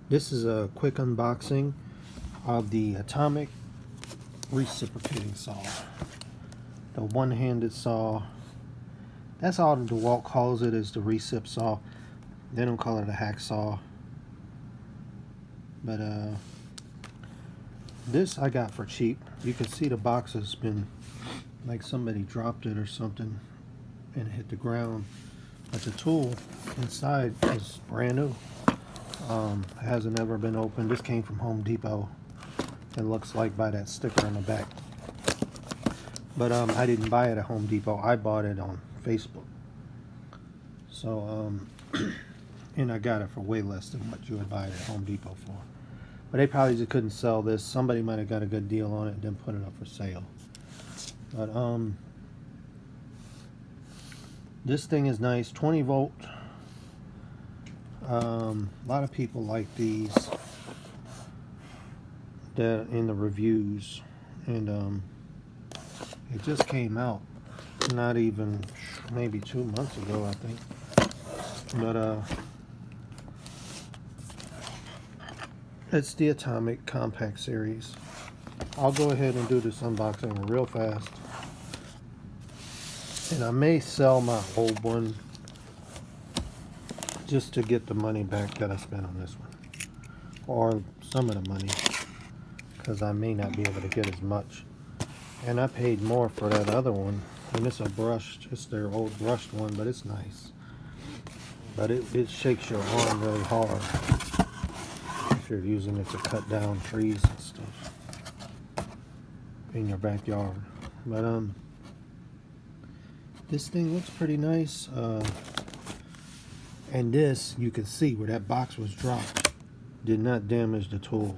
This is a quick unboxing of the Atomic Reciprocating Saw. The one-handed saw. That's all Dewalt calls it, is the recip saw. They don't call it a hacksaw. But this I got for cheap. You can see the box has been like somebody dropped it or something and it hit the ground. But the tool inside is brand new. Hasn't ever been opened. This came from Home Depot. It looks like by that sticker on the back. But I didn't buy it at Home Depot. I bought it on Facebook. So and I got it for way less than what you would buy it at Home Depot for. But they probably just couldn't sell this. Somebody might have got a good deal on it and then put it up for sale. But this thing is nice. 20 volt. A lot of people like these that in the reviews, and it just came out not even maybe 2 months ago, I think. But it's the Atomic Compact Series. I'll go ahead and do this unboxing real fast, and I may sell my old one just to get the money back that I spent on this one, or some of the money, because I may not be able to get as much. And I paid more for that other one, and it's a brushed, it's their old brushed one, but it's nice. But it shakes your arm really hard if you're using it to cut down trees and stuff in your backyard. But this thing looks pretty nice. And this, you can see where that box was dropped, did not damage the tool.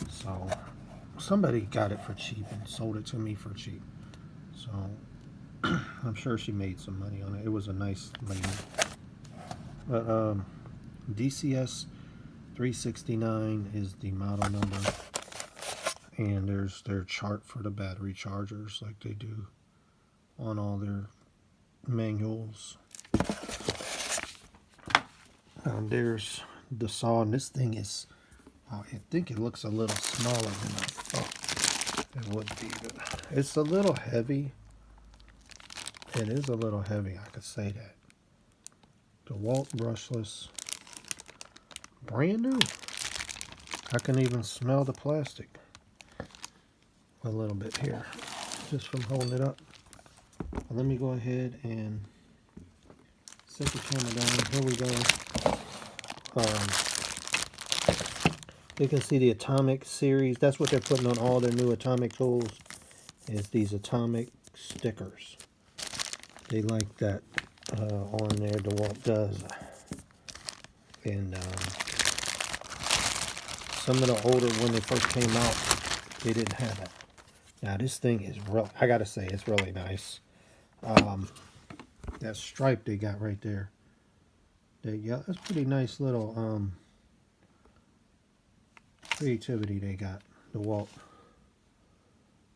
So somebody got it for cheap and sold it to me for cheap. So I'm sure she made some money on it. It was a nice lady. But DCS 369 is the model number, and there's their chart for the battery chargers like they do on all their manuals. There's the saw, and this thing is, I think it looks a little smaller than I thought it would be. But it's a little heavy. It is a little heavy, I could say that. Dewalt brushless, brand new. I can even smell the plastic a little bit here, just from holding it up. Let me go ahead and set the camera down. Here we go. You can see the Atomic series. That's what they're putting on all their new Atomic tools, is these Atomic stickers. They like that on there. DeWalt does. And some of the older, when they first came out, they didn't have that. Now this thing is real. I gotta say, it's really nice. That stripe they got right there. Yeah, that's pretty nice little creativity they got, DeWalt,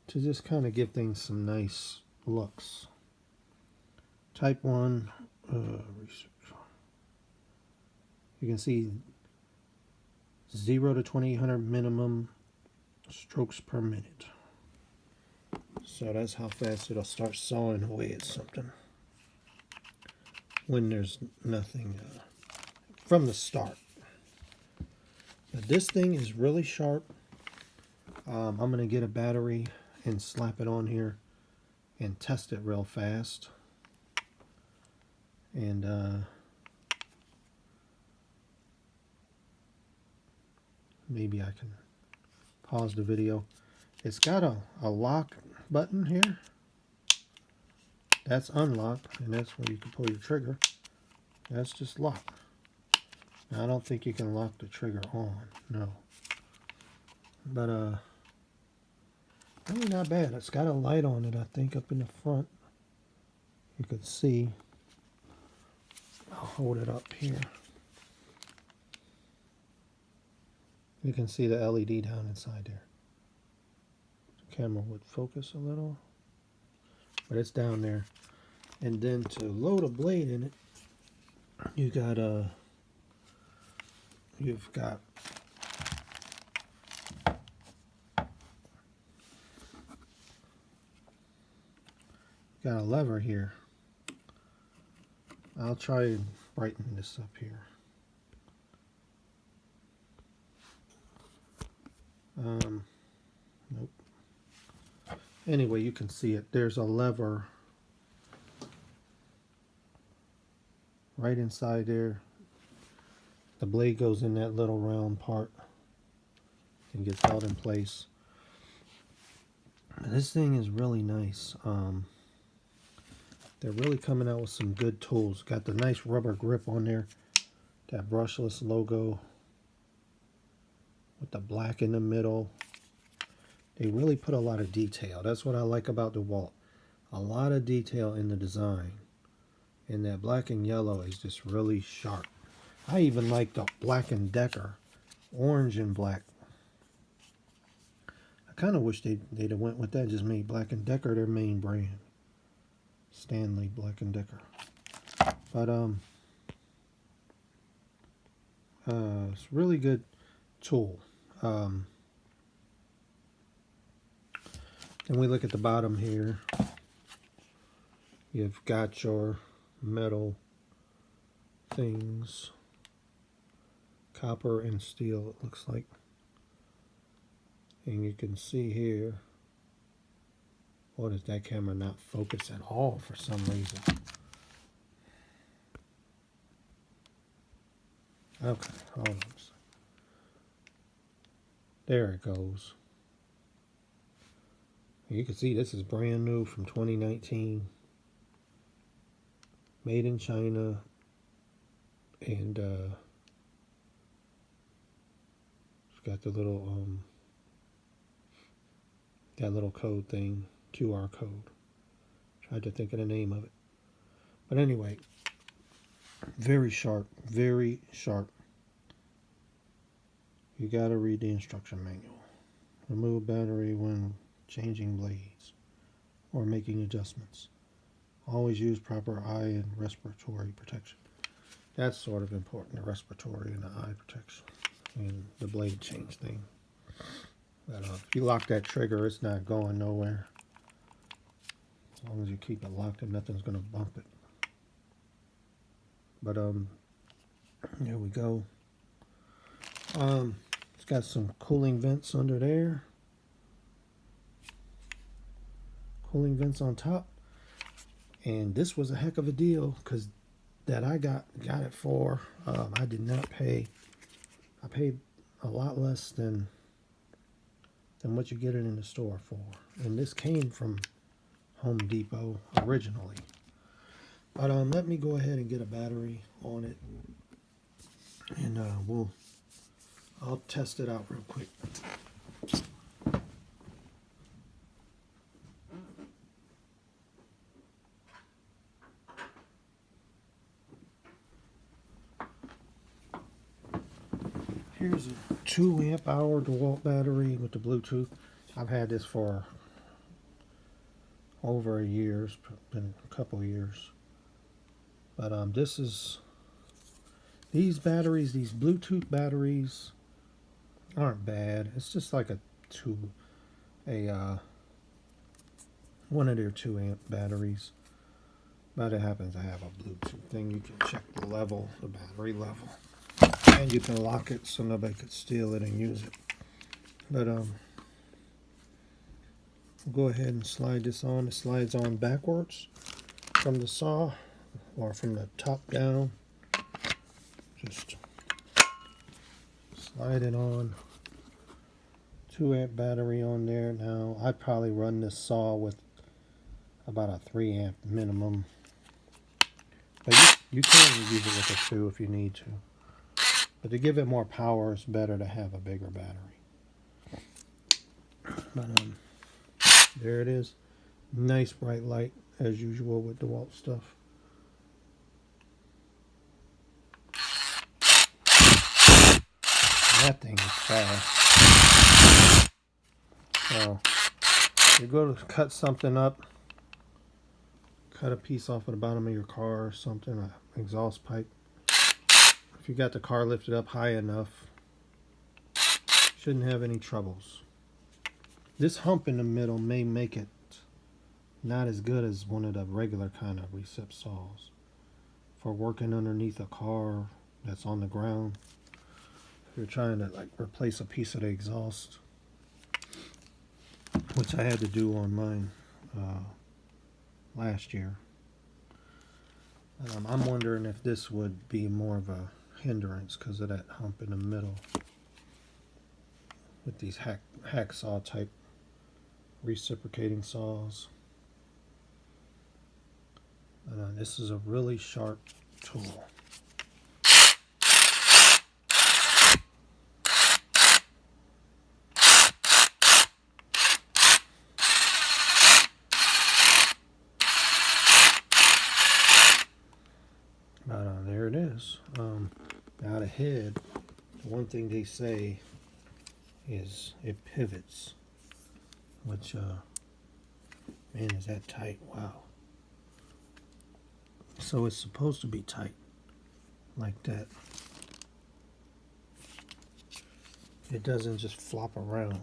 to just kind of give things some nice looks. Type 1 you can see 0 to 2800 minimum strokes per minute. So that's how fast it'll start sawing away at something when there's nothing from the start. But this thing is really sharp. I'm going to get a battery and slap it on here and test it real fast. And maybe I can pause the video. It's got a lock button here. That's unlocked, and that's where you can pull your trigger. That's just locked. Now, I don't think you can lock the trigger on, no. But really not bad. It's got a light on it, I think, up in the front. You could see. I'll hold it up here. You can see the LED down inside there. The camera would focus a little, but it's down there. And then to load a blade in it, you got you've got a lever here. I'll try and brighten this up here. Nope. Anyway, you can see it. There's a lever right inside there. The blade goes in that little round part and gets held in place. This thing is really nice. They're really coming out with some good tools. Got the nice rubber grip on there. That brushless logo with the black in the middle. They really put a lot of detail. That's what I like about Dewalt. A lot of detail in the design. And that black and yellow is just really sharp. I even like the Black & Decker. Orange and black. I kind of wish they'd have went with that. Just made Black & Decker their main brand. Stanley Black & Decker. But it's a really good tool. Then we look at the bottom here. You've got your metal things. Copper and steel, it looks like. And you can see here. What is that camera not focused at all for some reason? Okay, hold on. There it goes. You can see this is brand new from 2019. Made in China. And it's got the little that little code thing. QR code. Tried to think of the name of it. But anyway, very sharp, very sharp. You gotta read the instruction manual. Remove battery when changing blades or making adjustments. Always use proper eye and respiratory protection. That's sort of important, the respiratory and the eye protection and the blade change thing. But if you lock that trigger, it's not going nowhere. As long as you keep it locked and nothing's going to bump it. But there we go. It's got some cooling vents under there. Cooling vents on top. And this was a heck of a deal because that I got it for. I did not pay. I paid a lot less than what you get it in the store for. And this came from Home Depot originally. But let me go ahead and get a battery on it, and I'll test it out real quick. Here's a 2 amp hour Dewalt battery with the Bluetooth. I've had this for over a year, it's been a couple years. But these batteries, these Bluetooth batteries aren't bad. It's just like one of their 2 amp batteries. But it happens to have a Bluetooth thing. You can check the level, the battery level. And you can lock it so nobody could steal it and use it. But we'll go ahead and slide this on. It slides on backwards from the saw or from the top down. Just slide it on. 2 amp battery on there. Now I'd probably run this saw with about a 3 amp minimum. But you can use it with a 2 if you need to. But to give it more power, it's better to have a bigger battery. But there it is. Nice bright light as usual with DeWalt stuff. That thing is fast. So you go to cut something up, cut a piece off of the bottom of your car or something, an exhaust pipe. If you got the car lifted up high enough, shouldn't have any troubles. This hump in the middle may make it not as good as one of the regular kind of recip saws for working underneath a car that's on the ground. If you're trying to like replace a piece of the exhaust, which I had to do on mine last year. I'm wondering if this would be more of a hindrance because of that hump in the middle with these hacksaw type reciprocating saws. This is a really sharp tool. There it is. Out ahead, the one thing they say is it pivots, which, man, is that tight? Wow. So it's supposed to be tight, like that. It doesn't just flop around.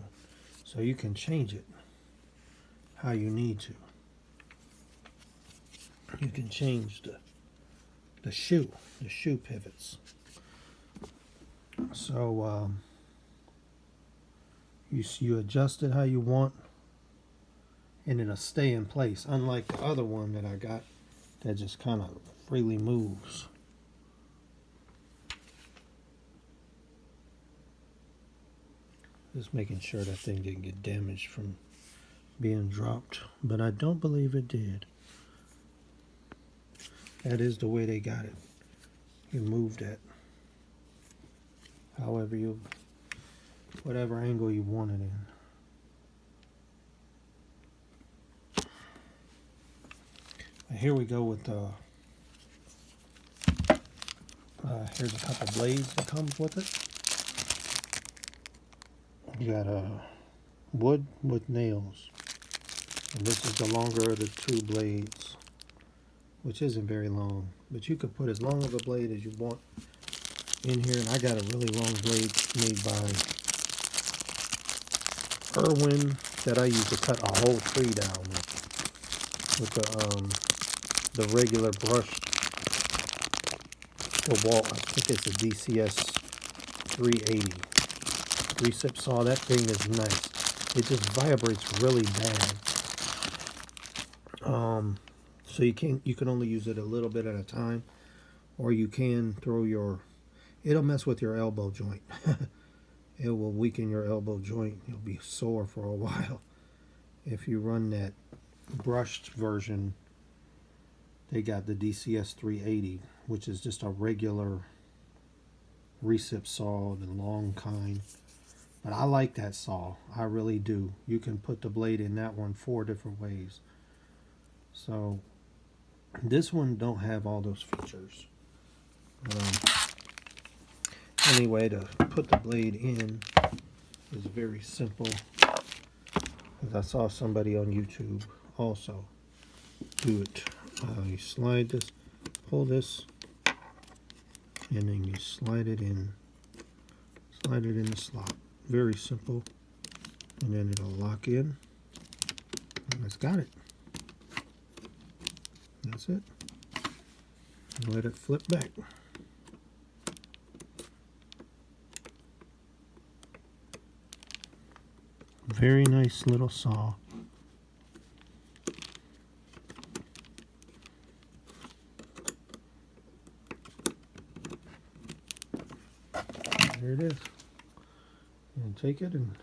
So you can change it how you need to. You can change the shoe pivots. So you adjust it how you want, and it'll stay in place. Unlike the other one that I got, that just kind of freely moves. Just making sure that thing didn't get damaged from being dropped, but I don't believe it did. That is the way they got it. You move that however you, whatever angle you want it in. And here we go with here's a couple blades that comes with it. You got wood with nails, and this is the longer of the two blades, which isn't very long, but you could put as long of a blade as you want in here. And I got a really long blade made by Irwin that I use to cut a whole tree down with the regular brushed Dewalt. I think it's a DCS 380 recip saw. That thing is nice. It just vibrates really bad. So you can only use it a little bit at a time, or you can throw it'll mess with your elbow joint. It will weaken your elbow joint. You'll be sore for a while. If you run that brushed version, they got the DCS 380, which is just a regular recip saw, the long kind. But I like that saw. I really do. You can put the blade in that one 4 different ways. So this one don't have all those features. Anyway, to put the blade in is very simple. As I saw somebody on YouTube also do it. You slide this, pull this, and then you slide it in the slot. Very simple. And then it'll lock in. And it's got it. That's it. And let it flip back. Very nice little saw. There it is. And take it and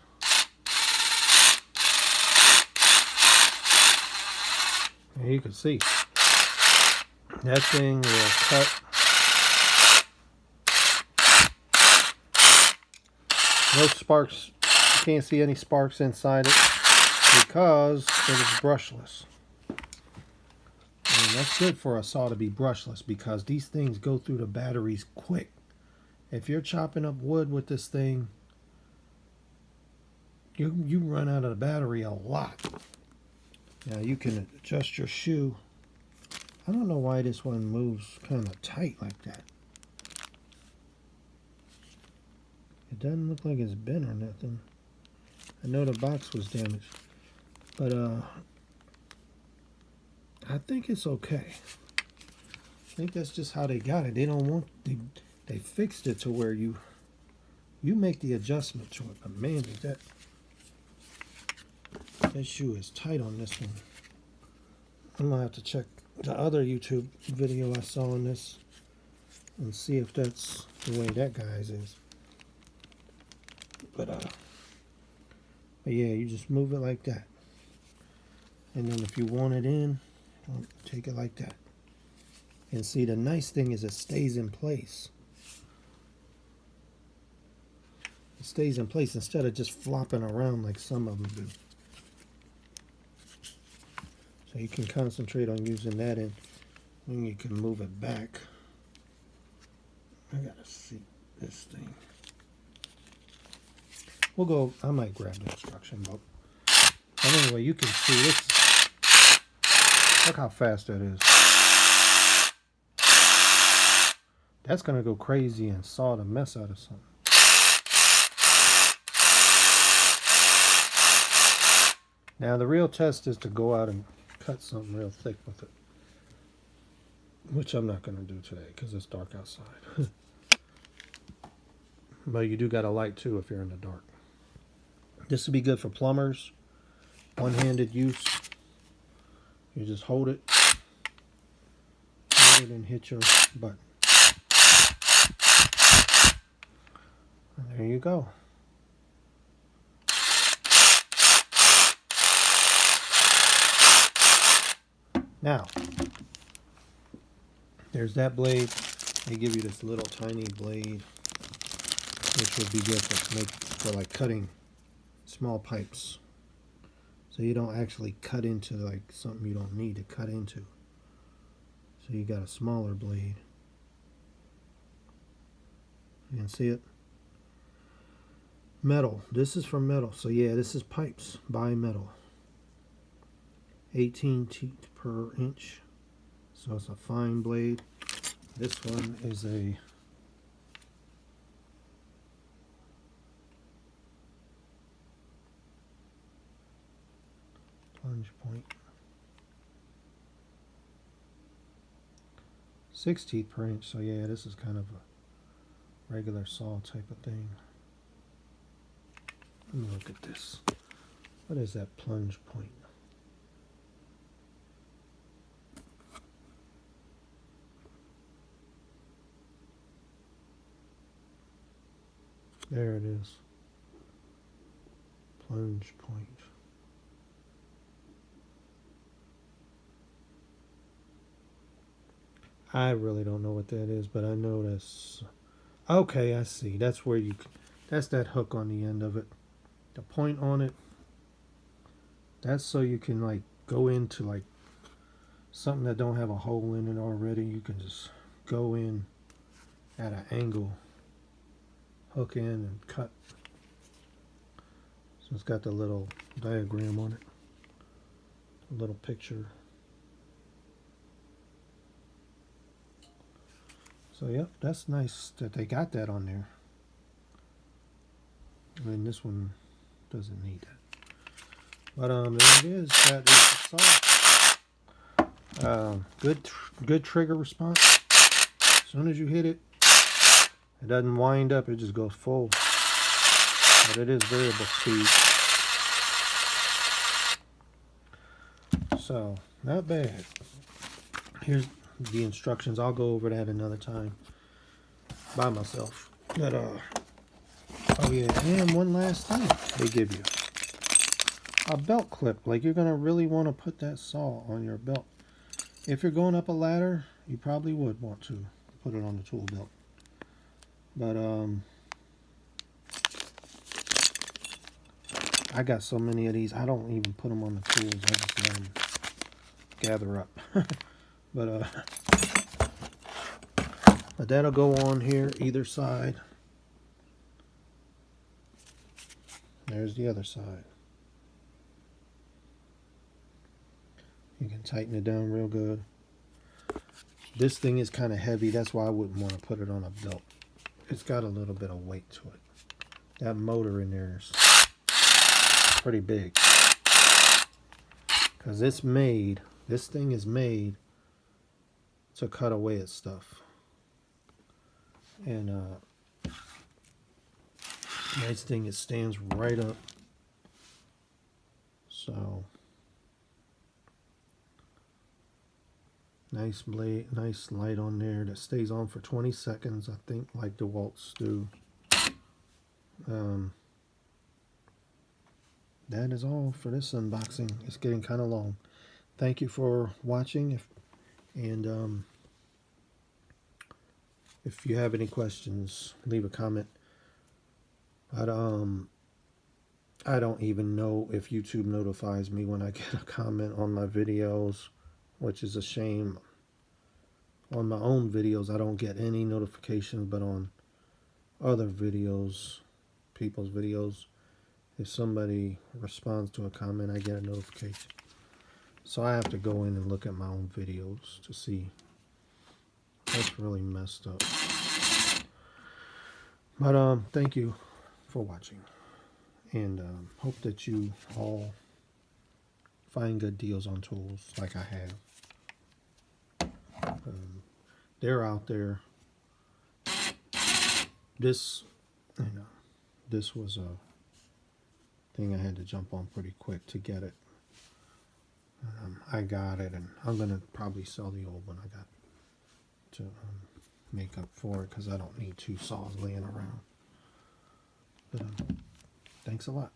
you can see that thing will cut. No sparks. You can't see any sparks inside it because it is brushless. And that's good for a saw to be brushless because these things go through the batteries quick. If you're chopping up wood with this thing, you run out of the battery a lot. Now you can adjust your shoe. I don't know why this one moves kind of tight like that. doesn't look like it's bent or nothing. I know the box was damaged, but I think it's okay. I think that's just how they got it. They don't want they fixed it to where you make the adjustment to it. But man, that shoe is tight on this one. I'm gonna have to check the other YouTube video I saw on this and see if that's the way that guy's is. But yeah, you just move it like that, and then if you want it in, take it like that. And see, the nice thing is it stays in place. It stays in place instead of just flopping around like some of them do. So you can concentrate on using that, and then you can move it back. I gotta see this thing. We'll go, I might grab the instruction book. But anyway, you can see this. Look how fast that is. That's gonna go crazy and saw the mess out of something. Now the real test is to go out and cut something real thick with it, which I'm not going to do today because it's dark outside. But you do got a light too if you're in the dark. This would be good for plumbers, one-handed use. You just hold it and hit your button. And there you go. Now, there's that blade. They give you this little tiny blade, which would be good for like cutting small pipes. So you don't actually cut into like something you don't need to cut into. So you got a smaller blade. You can see it. Metal. This is for metal. So yeah, this is pipes. Bimetal. 18 teeth per inch, so it's a fine blade. This one is a plunge point. 6 teeth per inch, so yeah, this is kind of a regular saw type of thing. Let me look at this. What is that plunge point? There it is. Plunge point. I really don't know what that is, but I know this. Okay, I see. That's where that's that hook on the end of it. The point on it. That's so you can like go into like something that don't have a hole in it already. You can just go in at an angle. Hook in and cut. So it's got the little diagram on it, a little picture. So yep, that's nice that they got that on there. I mean, this one doesn't need that. But there it is. That is the saw. Good trigger response. As soon as you hit it, it doesn't wind up, it just goes full. But it is variable speed. So, not bad. Here's the instructions. I'll go over that another time by myself. But, oh yeah, and one last thing they give you. A belt clip. Like, you're going to really want to put that saw on your belt. If you're going up a ladder, you probably would want to put it on the tool belt. But I got so many of these, I don't even put them on the tools. I just let them gather up. But that'll go on here, either side. There's the other side. You can tighten it down real good. This thing is kind of heavy. That's why I wouldn't want to put it on a belt. It's got a little bit of weight to it. that motor in there is pretty big. Because it's made, this thing is made to cut away at stuff. And nice thing, it stands right up. So nice blade, nice light on there that stays on for 20 seconds, I think, like Dewalt's do. That is all for this unboxing. It's getting kind of long. Thank you for watching. If you have any questions, leave a comment. I don't even know if YouTube notifies me when I get a comment on my videos, which is a shame. On my own videos, I don't get any notifications, but on other videos, people's videos, if somebody responds to a comment, I get a notification. So I have to go in and look at my own videos to see. That's really messed up. But thank you for watching, and hope that you all find good deals on tools like I have. They're out there. This was a thing I had to jump on pretty quick to get it. I got it, and I'm gonna probably sell the old one I got to make up for it, because I don't need two saws laying around. But thanks a lot.